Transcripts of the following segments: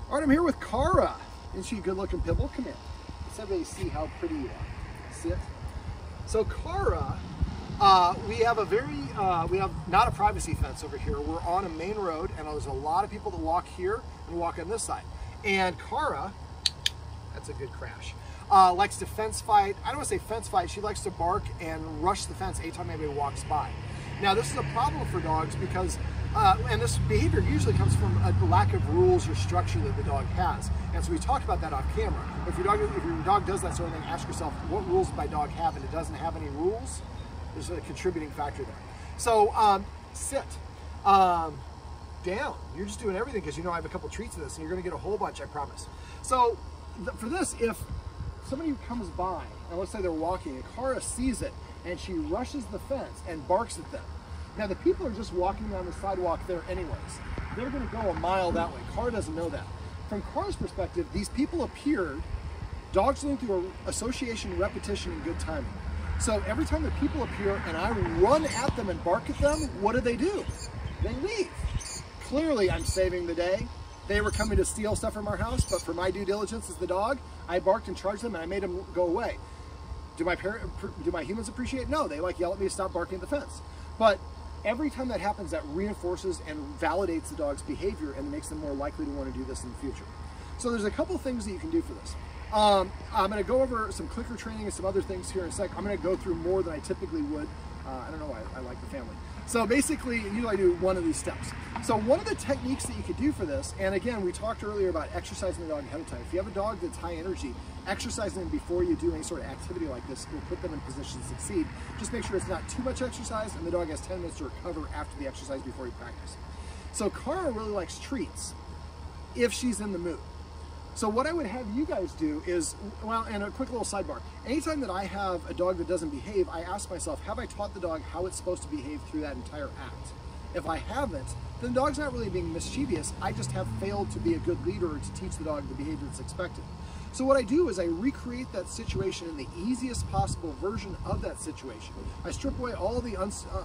All right, I'm here with Cara. Isn't she a good looking pit bull? Come in. Let's everybody see how pretty you are. Sit. So Cara, we have not a privacy fence over here. We're on a main road and there's a lot of people that walk here and walk on this side. And Cara, that's a good crash, likes to fence fight. I don't want to say fence fight. She likes to bark and rush the fence anytime anybody walks by. Now this is a problem for dogs because, and this behavior usually comes from a lack of rules or structure that the dog has. And so we talked about that off camera. If your dog does that sort of thing, ask yourself, what rules does my dog have? And it doesn't have any rules, there's a contributing factor there. So sit. Down. You're just doing everything because you know I have a couple treats of this and you're going to get a whole bunch, I promise. So for this, if somebody comes by, and let's say they're walking, and Cara sees it, and she rushes the fence and barks at them. Now the people are just walking down the sidewalk there anyways. They're going to go a mile that way. Cara doesn't know that. From Cara's perspective, these people appeared, dogs learn through association, repetition, and good timing. So every time the people appear and I run at them and bark at them, what do? They leave. Clearly I'm saving the day. They were coming to steal stuff from our house, but for my due diligence as the dog, I barked and charged them and I made them go away. Do my humans appreciate it? No, they yell at me to stop barking at the fence. But every time that happens, that reinforces and validates the dog's behavior and makes them more likely to want to do this in the future. So there's a couple things that you can do for this. I'm going to go over some clicker training and some other things here in a sec. I'm going to go through more than I typically would. I don't know, I like the family. So basically, usually I do one of these steps. So one of the techniques that you could do for this, and again, we talked earlier about exercising the dog ahead of time. If you have a dog that's high energy, exercising them before you do any sort of activity like this will put them in position to succeed. Just make sure it's not too much exercise and the dog has 10 minutes to recover after the exercise before you practice. So Cara really likes treats if she's in the mood. So what I would have you guys do is, well, and a quick little sidebar. Anytime that I have a dog that doesn't behave, I ask myself, have I taught the dog how it's supposed to behave through that entire act? If I haven't, then the dog's not really being mischievous. I just have failed to be a good leader or to teach the dog the behavior that's expected. So what I do is I recreate that situation in the easiest possible version of that situation. I strip away all the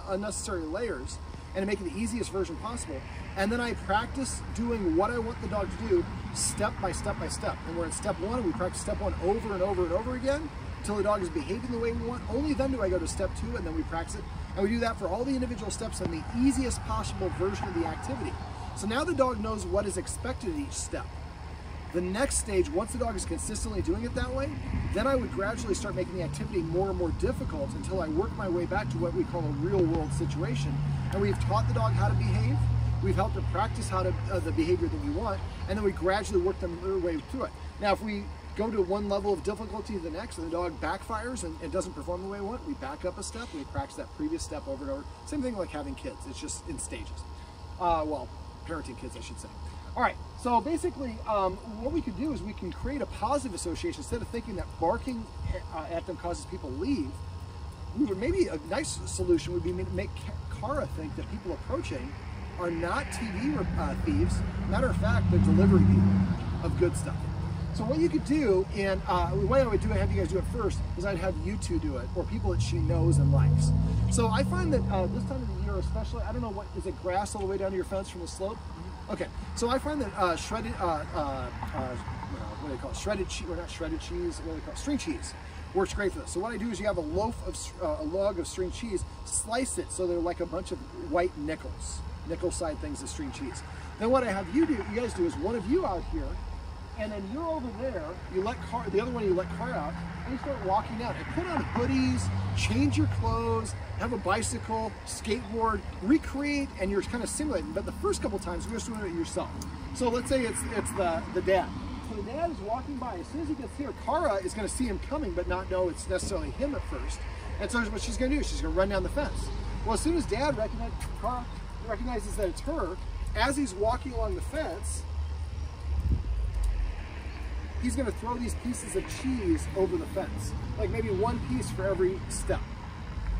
unnecessary layers and make it the easiest version possible. And then I practice doing what I want the dog to do step by step by step. And we're in step one, and we practice step one over and over and over again until the dog is behaving the way we want. Only then do I go to step two, and then we practice it. And we do that for all the individual steps in the easiest possible version of the activity. So now the dog knows what is expected at each step. The next stage, once the dog is consistently doing it that way, then I would gradually start making the activity more and more difficult until I work my way back to what we call a real world situation. And we've taught the dog how to behave, we've helped them practice how to the behavior that we want, and then we gradually work them their way through it. Now if we go to one level of difficulty to the next and the dog backfires and doesn't perform the way we want, we back up a step, we practice that previous step over and over. Same thing like having kids, it's just in stages. Well, parenting kids I should say. All right, so basically what we could do is we can create a positive association. Instead of thinking that barking at them causes people to leave, we would maybe a nice solution would be make Cara think that people approaching are not TV thieves. Matter of fact, they're delivery people of good stuff. So what you could do, and the way I would have you guys do it first, is I'd have you two do it, or people that she knows and likes. So I find that this time of the year especially, I don't know, what is it, grass all the way down to your fence from the slope? Okay, so I find that shredded, what do they call it? Shredded cheese, or not shredded cheese, what do they call it? String cheese works great for this. So what I do is you have a log of string cheese, slice it so they're like a bunch of white nickels, nickel-side things of string cheese. Then what I have you guys do is one of you out here, and then you're over there, you let the other one you let Cara out, and you start walking out. And put on hoodies, change your clothes, have a bicycle, skateboard, recreate, and you're kind of simulating. But the first couple times, you're just doing it yourself. So let's say it's the dad. So the dad is walking by. As soon as he gets here, Cara is going to see him coming, but not know it's necessarily him at first. And so what she's going to do is she's going to run down the fence. Well, as soon as dad recognizes that it's her, as he's walking along the fence, he's going to throw these pieces of cheese over the fence, like maybe one piece for every step.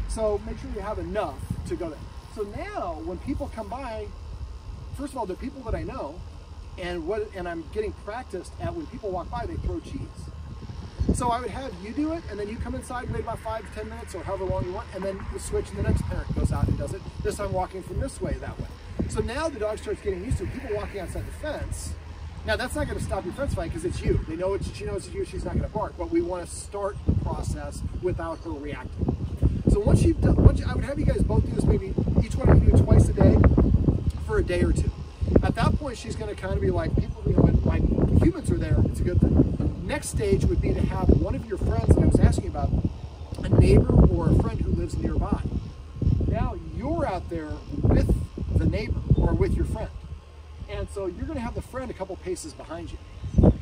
So make sure you have enough to go there. So now when people come by, first of all, they're people that I know, and I'm getting practiced at when people walk by, they throw cheese. So I would have you do it, and then you come inside, wait about 5 to 10 minutes or however long you want, and then you switch and the next parent goes out and does it. This time walking from this way, that way. So now the dog starts getting used to it. People walking outside the fence Now that's not going to stop your fence fight because it's you. They know she knows it's you. She's not going to bark. But we want to start the process without her reacting. So once I would have you guys both do this, maybe each one of you do it twice a day for a day or two. At that point, she's going to kind of be like, people, you know, when humans are there, it's a good thing. Next stage would be to have one of your friends that I was asking about, a neighbor or a friend who lives nearby. Now you're out there with the neighbor or with your friend. And so you're going to have the friend a couple paces behind you.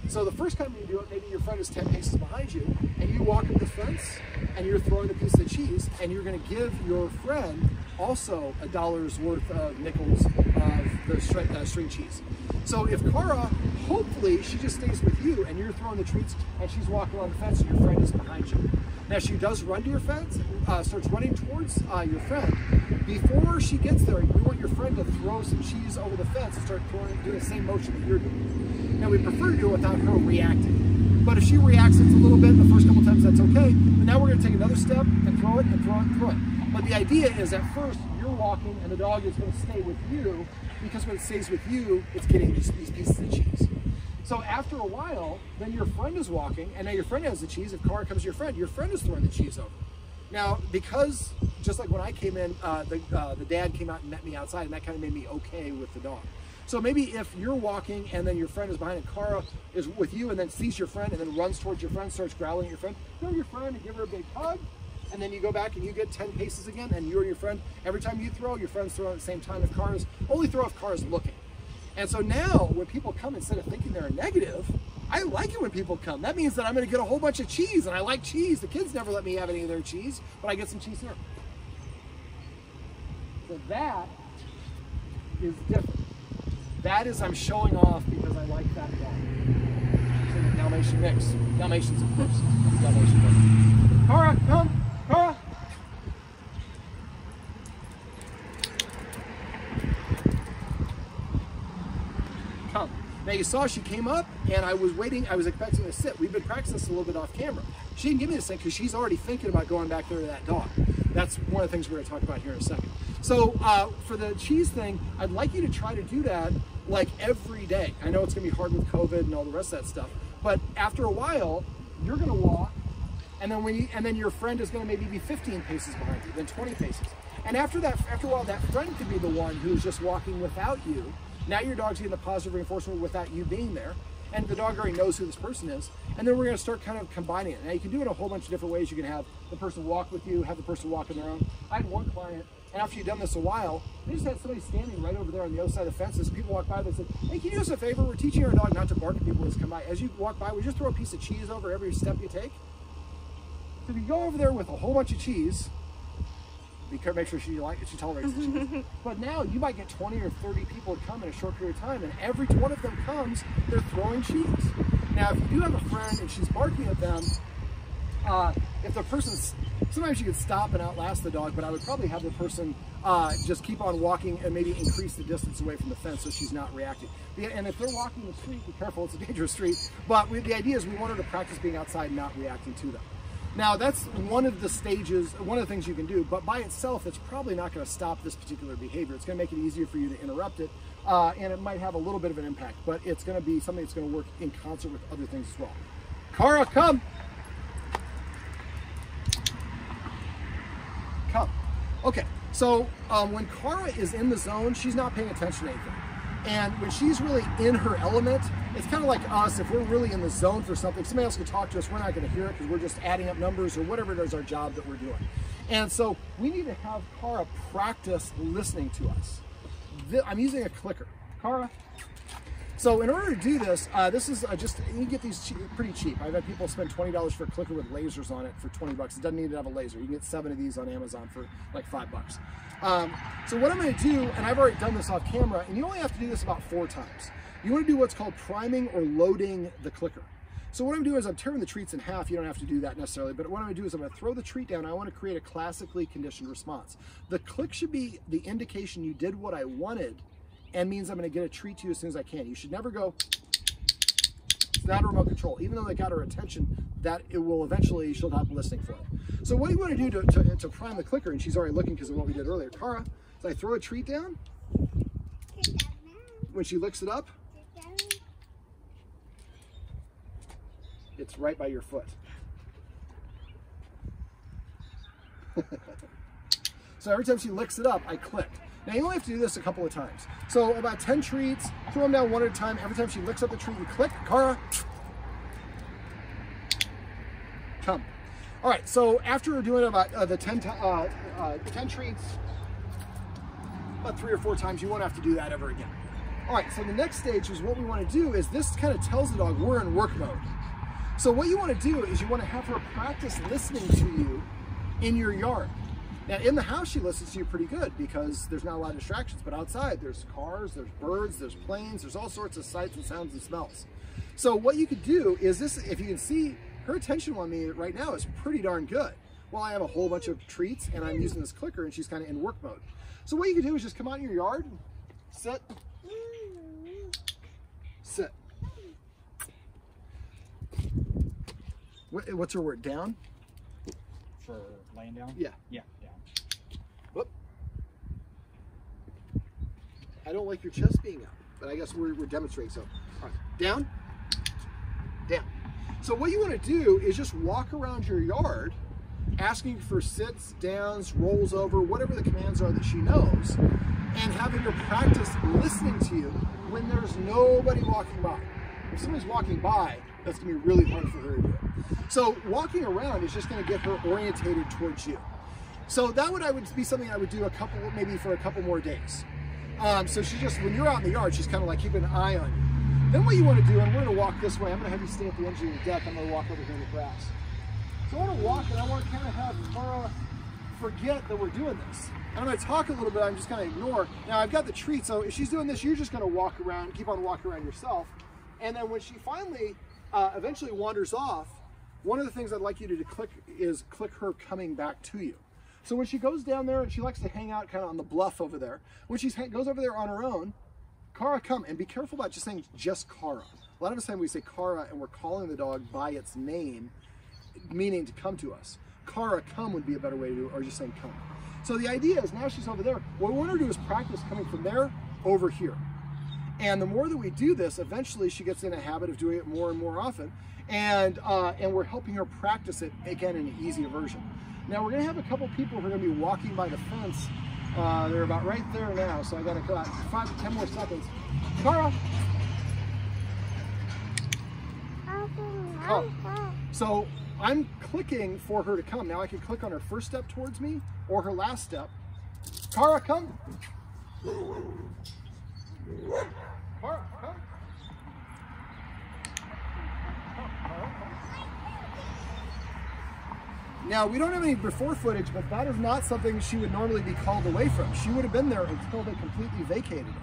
So the first time you do it, maybe your friend is 10 paces behind you, and you walk up the fence, and you're throwing a piece of cheese, and you're going to give your friend also $1 worth of nickels of the string cheese. So if Cara, hopefully she just stays with you, and you're throwing the treats, and she's walking along the fence, and your friend is behind you. Now she does run to your fence, starts running towards your friend. Before she gets there, we want your friend to throw some cheese over the fence and start doing the same motion that you're doing. Now we prefer to do it without her reacting. But if she reacts a little bit the first couple times, that's okay. But now we're going to take another step and throw it and throw it and throw it. But the idea is at first you're walking and the dog is going to stay with you, because when it stays with you, it's getting these pieces of cheese. So after a while, then your friend is walking, and now your friend has the cheese. If Cara comes to your friend is throwing the cheese over. Now, because just like when I came in, the dad came out and met me outside, and that kind of made me okay with the dog. So maybe if you're walking and then your friend is behind, and Cara is with you and then sees your friend and then runs towards your friend, starts growling at your friend, go to your friend and give her a big hug, and then you go back and you get 10 paces again, and you and your friend, every time you throw, your friend's throwing at the same time. If Cara's, only throw if Cara's looking. And so now when people come, instead of thinking they're a negative, I like it when people come. That means that I'm going to get a whole bunch of cheese, and I like cheese. The kids never let me have any of their cheese, but I get some cheese here. So that is different. That is, I'm showing off because I like that dog. So the Dalmatian mix. Dalmatians, of course. Dalmatian mix. Cara, come. Cara. Come. Now you saw she came up, and I was waiting. I was expecting to sit. We've been practicing this a little bit off camera. She didn't give me this thing because she's already thinking about going back there to that dog. That's one of the things we're going to talk about here in a second. So for the cheese thing, I'd like you to try to do that like every day. I know it's going to be hard with COVID and all the rest of that stuff, but after a while, you're going to walk, and then your friend is going to maybe be 15 paces behind you, then 20 paces. And after a while, that friend could be the one who's just walking without you. Now your dog's getting the positive reinforcement without you being there, and the dog already knows who this person is. And then we're going to start kind of combining it. Now you can do it a whole bunch of different ways. You can have the person walk with you, have the person walk on their own. I had one client, and after you've done this a while, they just had somebody standing right over there on the other side of the fences. People walk by, they said, hey, can you do us a favor? We're teaching our dog not to bark at people as come by. As you walk by, we just throw a piece of cheese over every step you take. So if you go over there with a whole bunch of cheese, make sure she tolerates the cheese. But now you might get 20 or 30 people to come in a short period of time, and every one of them comes, they're throwing cheese. Now, if you do have a friend and she's barking at them, if the person's, sometimes you could stop and outlast the dog, but I would probably have the person just keep on walking and maybe increase the distance away from the fence so she's not reacting. And if they're walking the street, be careful, it's a dangerous street, but the idea is we want her to practice being outside and not reacting to them. Now, that's one of the stages, one of the things you can do, but by itself, it's probably not going to stop this particular behavior. It's going to make it easier for you to interrupt it, and it might have a little bit of an impact, but it's going to be something that's going to work in concert with other things as well. Cara, come. Come. Okay, so when Cara is in the zone, she's not paying attention to anything. And when she's really in her element, it's kind of like us. If we're really in the zone for something, somebody else can talk to us, we're not going to hear it because we're just adding up numbers or whatever it is our job that we're doing. And so we need to have Cara practice listening to us. I'm using a clicker. Cara. So in order to do this, this is just, you can get these pretty cheap. I've had people spend $20 for a clicker with lasers on it for 20 bucks. It doesn't need to have a laser. You can get 7 of these on Amazon for like $5. So what I'm going to do, and I've already done this off camera, and you only have to do this about 4 times. You want to do what's called priming or loading the clicker. So what I'm doing is I'm tearing the treats in half. You don't have to do that necessarily, but what I'm going to do is I'm going to throw the treat down. I want to create a classically conditioned response. The click should be the indication you did what I wanted, and means I'm going to get a treat to you as soon as I can. You should never go, it's not a remote control. Even though they got her attention, that it will eventually, she'll not be listening for it. So what do you want to do to prime the clicker, and she's already looking because of what we did earlier. Cara, so I throw a treat down. When she licks it up, It's right by your foot. So every time she licks it up, I click. Now you only have to do this a couple of times. So about 10 treats, throw them down one at a time. Every time she licks up the treat, you click. Cara, come. All right, so after doing about the 10 treats, about 3 or 4 times, you won't have to do that ever again. All right, so the next stage is what we want to do is this kind of tells the dog we're in work mode. So what you want to do is you want to have her practice listening to you in your yard. Now in the house she listens to you pretty good because there's not a lot of distractions, but outside there's cars, there's birds, there's planes, there's all sorts of sights and sounds and smells. So what you could do is this, if you can see, her attention on me right now is pretty darn good. Well, I have a whole bunch of treats and I'm using this clicker and she's kind of in work mode. So what you can do is just come out in your yard, sit, sit. What's her word, down? For laying down? Yeah. Yeah, down. Whoop. I don't like your chest being up, but I guess we're demonstrating, so. All right, down, down. So what you want to do is just walk around your yard asking for sits, downs, rolls over, whatever the commands are that she knows, and having her practice listening to you when there's nobody walking by. If somebody's walking by, that's going to be really hard for her to do. So walking around is just going to get her orientated towards you. So that would be something I would do maybe for a couple more days. So she just, when you're out in the yard, she's kind of like keeping an eye on you. Then what you want to do, and we're going to walk this way, I'm going to have you stay at the edge of the deck, I'm going to walk over here in the grass. So I want to walk and I want to kind of have Cara forget that we're doing this. I'm going to talk a little bit, I'm just going to ignore. Now I've got the treat, so if she's doing this, you're just going to walk around, keep on walking around yourself. And then when she finally, eventually wanders off, one of the things I'd like you to do is click her coming back to you. So when she goes down there and she likes to hang out kind of on the bluff over there, when she goes over there on her own, Cara, come, and be careful about just saying just Cara. A lot of the time we say Cara and we're calling the dog by its name, meaning to come to us. Cara, come would be a better way to do it, or just saying come. So the idea is now she's over there, what we want her to do is practice coming from there over here. And the more that we do this, eventually she gets in a habit of doing it more and more often. And we're helping her practice it, again, in an easier version. Now we're gonna have a couple people who are gonna be walking by the fence. They're about right there now, so I gotta cut 5 to 10 more seconds. Cara! Come. So I'm clicking for her to come. Now I can click on her first step towards me or her last step. Cara, come. Cara, come. Now, we don't have any before footage, but that is not something she would normally be called away from. She would have been there until they completely vacated it.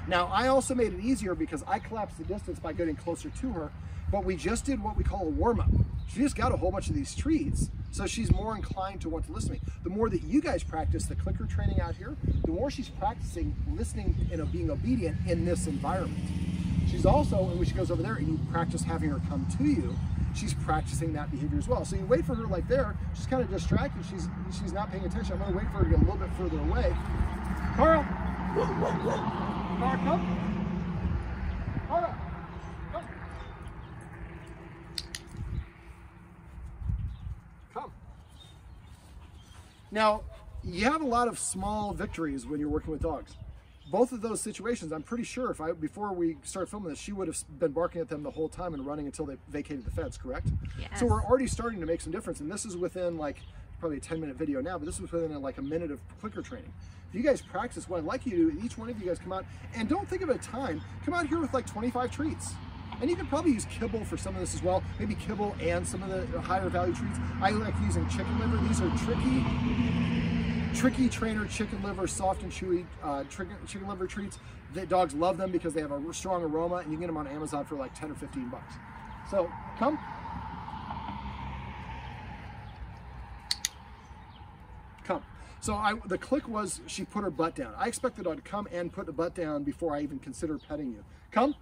Now, I also made it easier because I collapsed the distance by getting closer to her, but we just did what we call a warm-up. She just got a whole bunch of these treats, so she's more inclined to want to listen to me. The more that you guys practice the clicker training out here, the more she's practicing listening and being obedient in this environment. She's also, when she goes over there and you practice having her come to you, she's practicing that behavior as well. So you wait for her like there, she's kind of distracted, she's not paying attention. I'm gonna wait for her to get a little bit further away. Cara! Cara, come! Cara! Come! Come. Now, you have a lot of small victories when you're working with dogs. Both of those situations, I'm pretty sure before we start filming this, she would have been barking at them the whole time and running until they vacated the fence, correct? Yes. So we're already starting to make some difference, and this is within like probably a 10-minute video now, but this was within like a minute of clicker training. If you guys practice, what I'd like you to do, each one of you guys come out, and don't think of a time, come out here with like 25 treats. And you can probably use kibble for some of this as well, maybe kibble and some of the higher value treats. I like using chicken liver. These are tricky trainer chicken liver, soft and chewy chicken liver treats. The dogs love them because they have a strong aroma, and you can get them on Amazon for like 10 or 15 bucks. So come. Come. So the click was she put her butt down. I expect the dog to come and put the butt down before I even consider petting you. Come.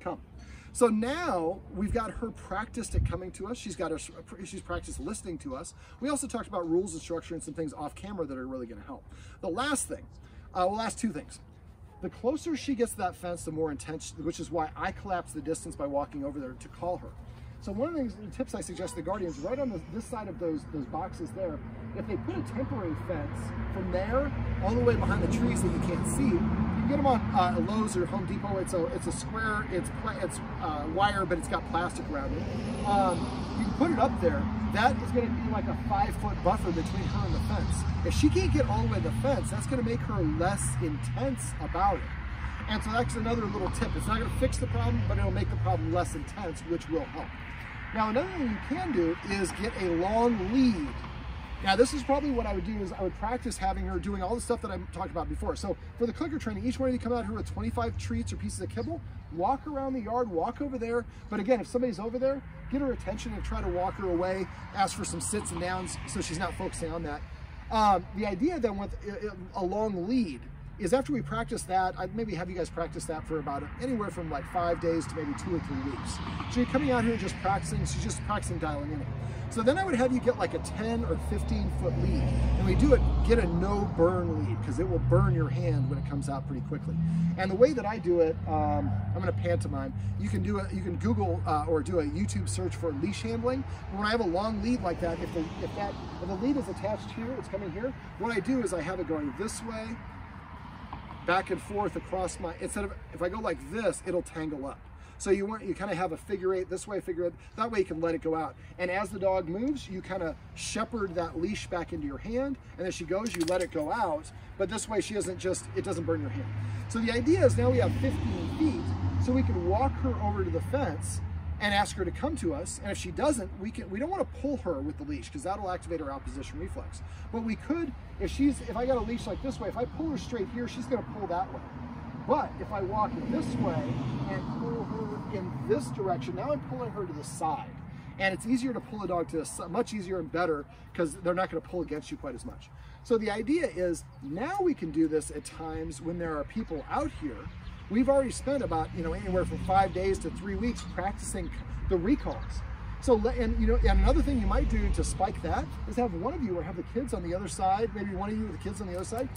Come. So now we've got her practiced at coming to us. She's practiced listening to us. We also talked about rules and structure and some things off camera that are really going to help. The last thing, last two things. The closer she gets to that fence, the more intense, which is why I collapse the distance by walking over there to call her. So one of the tips I suggest to the guardians, right on this side of those boxes there, if they put a temporary fence from there all the way behind the trees that you can't see, you can get them on Lowe's or Home Depot. It's a square, it's wire, but it's got plastic around it. You can put it up there. That is going to be like a 5-foot buffer between her and the fence. If she can't get all the way to the fence, that's going to make her less intense about it. And so that's another little tip. It's not going to fix the problem, but it'll make the problem less intense, which will help. Now, another thing you can do is get a long lead. Now, this is probably what I would do is I would practice having her doing all the stuff that I talked about before. So for the clicker training, each one of you come out here with 25 treats or pieces of kibble, walk around the yard, walk over there. But again, if somebody's over there, get her attention and try to walk her away, ask for some sits and downs so she's not focusing on that. The idea then with a long lead is after we practice that, I'd maybe have you guys practice that for about anywhere from like 5 days to maybe 2 or 3 weeks. So you're coming out here and just practicing, so you're just practicing dialing in it. So then I would have you get like a 10 or 15 foot lead. And we do it, get a no burn lead, because it will burn your hand when it comes out pretty quickly. And the way that I do it, I'm gonna pantomime. You can do it, you can Google or do a YouTube search for leash handling. When I have a long lead like that, if the lead is attached here, it's coming here, what I do is I have it going this way, back and forth across my, instead of, if I go like this, it'll tangle up. So you kind of have a figure eight, this way, figure eight, that way you can let it go out. And as the dog moves, you kind of shepherd that leash back into your hand, and as she goes, you let it go out, but this way she doesn't it doesn't burn your hand. So the idea is now we have 15 feet, so we can walk her over to the fence and ask her to come to us, and if she doesn't, we don't want to pull her with the leash because that'll activate her opposition reflex. But we could, if I got a leash like this way, if I pull her straight here, she's going to pull that way. But if I walk it this way and pull her in this direction, now I'm pulling her to the side. And it's easier to pull a dog to the side, much easier and better, because they're not going to pull against you quite as much. So the idea is now we can do this at times when there are people out here. We've already spent about, anywhere from 5 days to 3 weeks practicing the recalls. So, and another thing you might do to spike that is have one of you or have the kids on the other side, maybe one of you with the kids on the other side,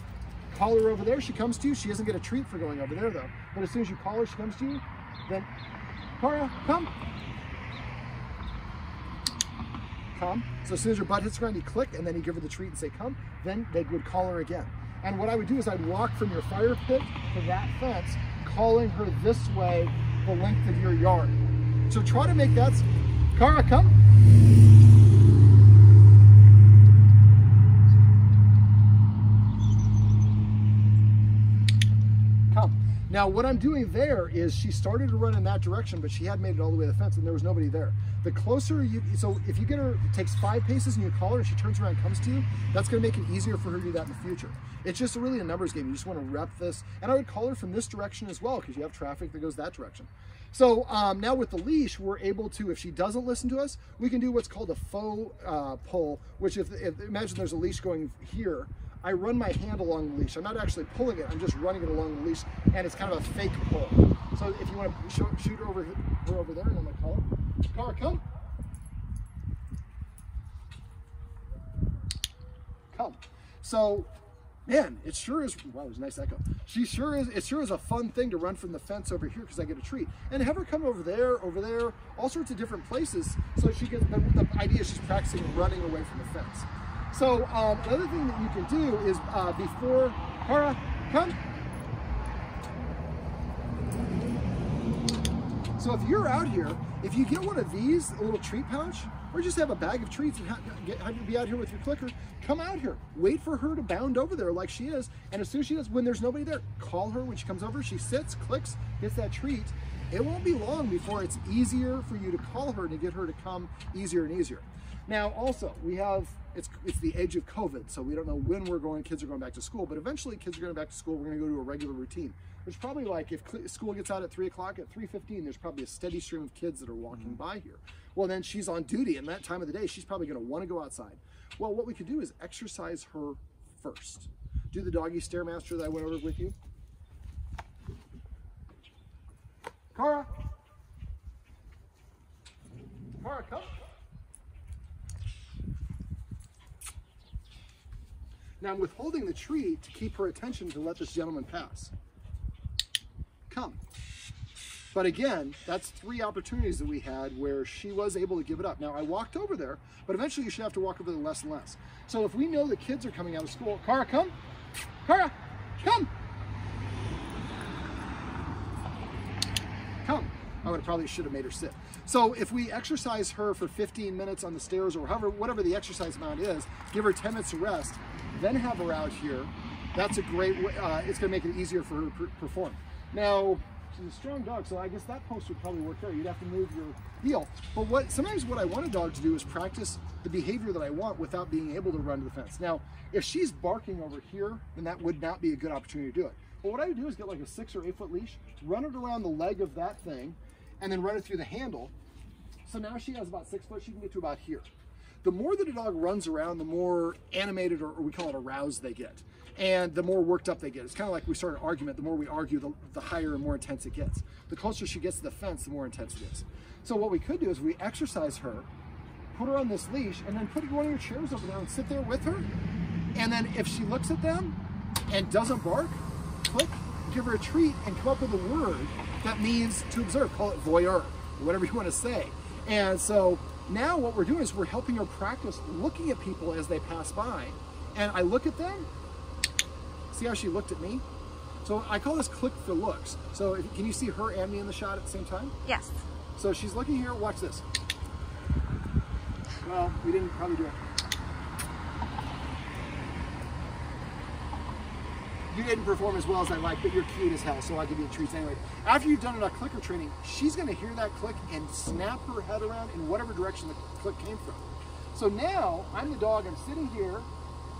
call her over there, she comes to you, she doesn't get a treat for going over there though. But as soon as you call her, she comes to you, then, Cora, come. Come. So as soon as your butt hits the ground, you click, and then you give her the treat and say, come, then they would call her again. And what I would do is I'd walk from your fire pit to that fence, calling her this way the length of your yard. So try to make that, Cara, come. Come. Now what I'm doing there is she started to run in that direction, but she had made it all the way to the fence and there was nobody there. The closer so if you get her, it takes 5 paces and you call her and she turns around and comes to you, that's gonna make it easier for her to do that in the future. It's just really a numbers game. You just wanna rep this. And I would call her from this direction as well because you have traffic that goes that direction. So now with the leash, we're able to, if she doesn't listen to us, we can do what's called a faux pull, which if imagine there's a leash going here, I run my hand along the leash. I'm not actually pulling it, I'm just running it along the leash, and it's kind of a fake pull. So if you want to shoot her over there, and I'm going to call her. Cara, come. Come. So, man, it sure is, wow, there's a nice echo. It sure is a fun thing to run from the fence over here because I get a treat. And have her come over there, all sorts of different places, so she gets, the idea is she's practicing running away from the fence. So another thing that you can do is before, Cara, come. So if you're out here, if you get one of these, a little treat pouch, or just have a bag of treats and have you be out here with your clicker, come out here. Wait for her to bound over there like she is, and as soon as she does, when there's nobody there, call her when she comes over, she sits, clicks, gets that treat. It won't be long before it's easier for you to call her and to get her to come easier and easier. Now also, we have, it's the age of COVID, so we don't know when kids are going back to school, but eventually kids are going back to school, we're going to go to a regular routine. There's probably like, if school gets out at 3 o'clock, at 3:15, there's probably a steady stream of kids that are walking by here. Well, then she's on duty, and that time of the day, she's probably going to want to go outside. Well, what we could do is exercise her first. Do the doggy stairmaster that I went over with you. Cara. Cara, come. Now I'm withholding the treat to keep her attention to let this gentleman pass. come. But again, that's 3 opportunities that we had where she was able to give it up. Now, I walked over there, but eventually you should have to walk over there less and less. So if we know the kids are coming out of school, Cara, come. Cara, come. Come. I probably should have made her sit. So if we exercise her for 15 minutes on the stairs or however, whatever the exercise amount is, give her 10 minutes of rest, then have her out here, that's a great way, it's gonna make it easier for her to perform. Now, she's a strong dog, so I guess that post would probably work there. You'd have to move your heel. But sometimes what I want a dog to do is practice the behavior that I want without being able to run to the fence. Now, if she's barking over here, then that would not be a good opportunity to do it. But what I would do is get like a 6 or 8 foot leash, run it around the leg of that thing, and then run it through the handle. So now she has about 6 foot, she can get to about here. The more that a dog runs around, the more animated, or we call it aroused, they get. And the more worked up they get. It's kind of like we start an argument. The more we argue, the higher and more intense it gets. The closer she gets to the fence, the more intense it is. So what we could do is we exercise her, put her on this leash, and then put one of your chairs over there and sit there with her. And then if she looks at them and doesn't bark, click, give her a treat, and come up with a word that means to observe. Call it voyeur, whatever you want to say. And so now what we're doing is we're helping her practice looking at people as they pass by. And I look at them. See how she looked at me? So I call this click for looks. So can you see her and me in the shot at the same time? Yes. So she's looking here, watch this. Well, we didn't probably do it. You didn't perform as well as I like, but you're cute as hell, so I'll give you treats anyway. After you've done enough clicker training, she's gonna hear that click and snap her head around in whatever direction the click came from. So now, I'm the dog, I'm sitting here,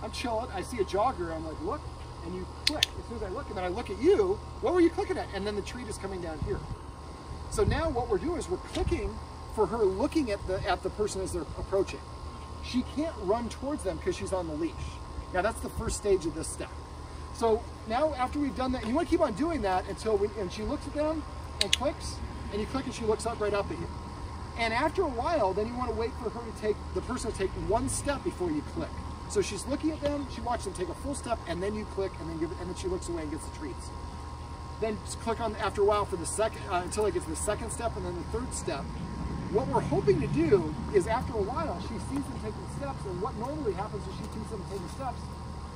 I'm chilling, I see a jogger, I'm like, look, and you click. As soon as I look, and then I look at you, what were you clicking at? And then the treat is coming down here. So now what we're doing is we're clicking for her looking at the person as they're approaching. She can't run towards them because she's on the leash. Now that's the first stage of this step. So now after we've done that, you want to keep on doing that until and she looks at them and clicks, and you click and she looks up right up at you. And after a while, then you want to wait for her to the person to take 1 step before you click. So she's looking at them, she watches them take a full step, and then you click, and then she looks away and gets the treats. Then just click on after a while for the second, until it gets to the 2nd step and then the 3rd step. What we're hoping to do is after a while, she sees them taking steps, and what normally happens when she sees them taking steps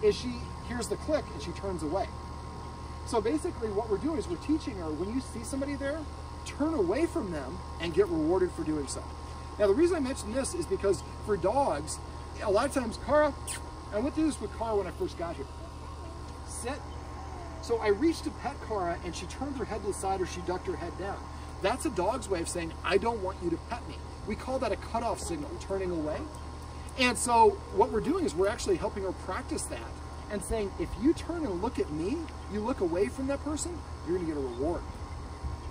is she hears the click and she turns away. So basically what we're doing is we're teaching her, when you see somebody there, turn away from them and get rewarded for doing so. Now the reason I mention this is because for dogs, a lot of times, Cara, I went through this with Cara when I first got here. Sit. So I reached to pet Cara and she turned her head to the side or she ducked her head down. That's a dog's way of saying, I don't want you to pet me. We call that a cutoff signal, turning away. And so what we're doing is we're actually helping her practice that and saying, if you turn and look at me, you look away from that person, you're gonna get a reward.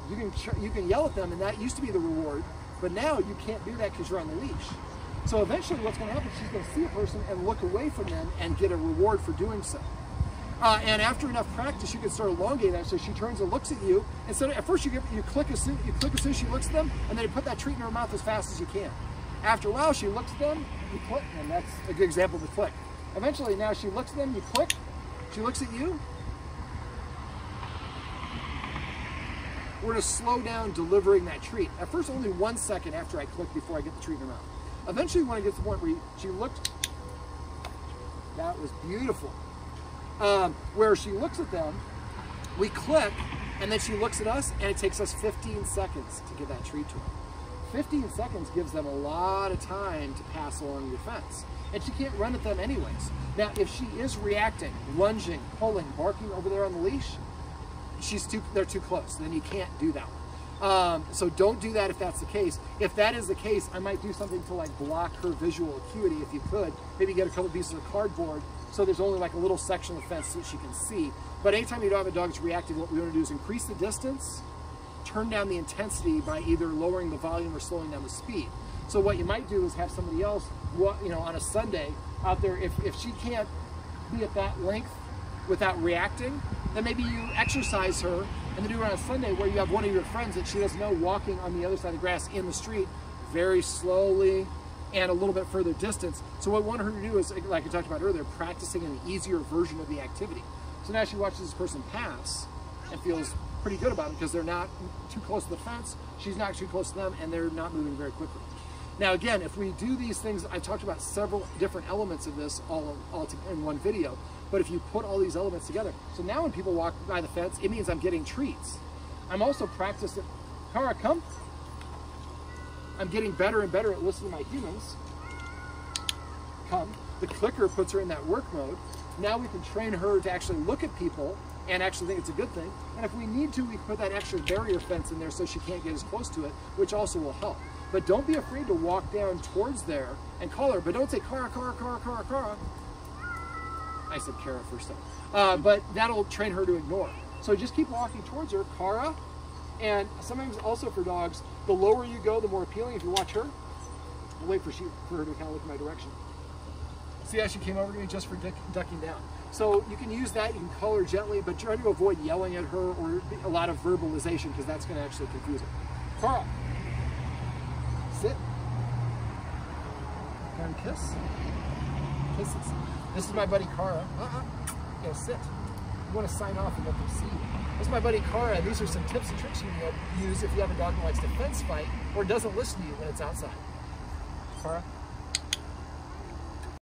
You can yell at them and that used to be the reward, but now you can't do that because you're on the leash. So eventually what's going to happen is she's going to see a person and look away from them and get a reward for doing so. And after enough practice, you can start elongating that. So she turns and looks at you. Instead of, at first you click as soon as she looks at them, and then you put that treat in her mouth as fast as you can. After a while, she looks at them, you click, and that's a good example of the click. Eventually, now she looks at them, you click, she looks at you. We're going to slow down delivering that treat. At first, only 1 second after I click before I get the treat in her mouth. Eventually, when I get to the point where she looked, that was beautiful. Where she looks at them, we click, and then she looks at us, and it takes us 15 seconds to give that treat to her. 15 seconds gives them a lot of time to pass along your fence. And she can't run at them anyways. Now, if she is reacting, lunging, pulling, barking over there on the leash, they're too close. Then you can't do that one. So don't do that if that's the case. If that is the case, I might do something to like block her visual acuity if you could. Maybe get a couple pieces of cardboard so there's only like a little section of the fence that she can see. But anytime you don't have a dog that's reactive, what we want to do is increase the distance, turn down the intensity by either lowering the volume or slowing down the speed. So what you might do is have somebody else, on a Sunday out there, if she can't be at that length without reacting, then maybe you exercise her and then do it on a Sunday where you have one of your friends that she doesn't know walking on the other side of the grass in the street very slowly and a little bit further distance. So what we want her to do is, like I talked about earlier, practicing an easier version of the activity. So now she watches this person pass and feels pretty good about them because they're not too close to the fence, she's not too close to them, and they're not moving very quickly. Now again, if we do these things, I talked about several different elements of this all in one video, but if you put all these elements together, so now when people walk by the fence, it means I'm getting treats. I'm also practicing, Kara, come. I'm getting better and better at listening to my humans. Come. The clicker puts her in that work mode. Now we can train her to actually look at people and actually think it's a good thing. And if we need to, we can put that extra barrier fence in there so she can't get as close to it, which also will help. But don't be afraid to walk down towards there and call her, but don't say Kara, Kara, Kara, Kara, Kara. I said Kara first time. But that'll train her to ignore. So just keep walking towards her, Kara. And sometimes also for dogs, the lower you go, the more appealing. If you watch her, I'll wait for her to kind of look in my direction. See how she came over to me just for ducking down. So you can use that, you can call her gently, but try to avoid yelling at her or a lot of verbalization because that's going to actually confuse her. Kara, sit. And kiss. Kisses. This is my buddy Kara. Yeah, sit. You want to sign off and let them see you. This is my buddy Kara, and these are some tips and tricks you can use if you have a dog that likes to fence fight or doesn't listen to you when it's outside. Kara.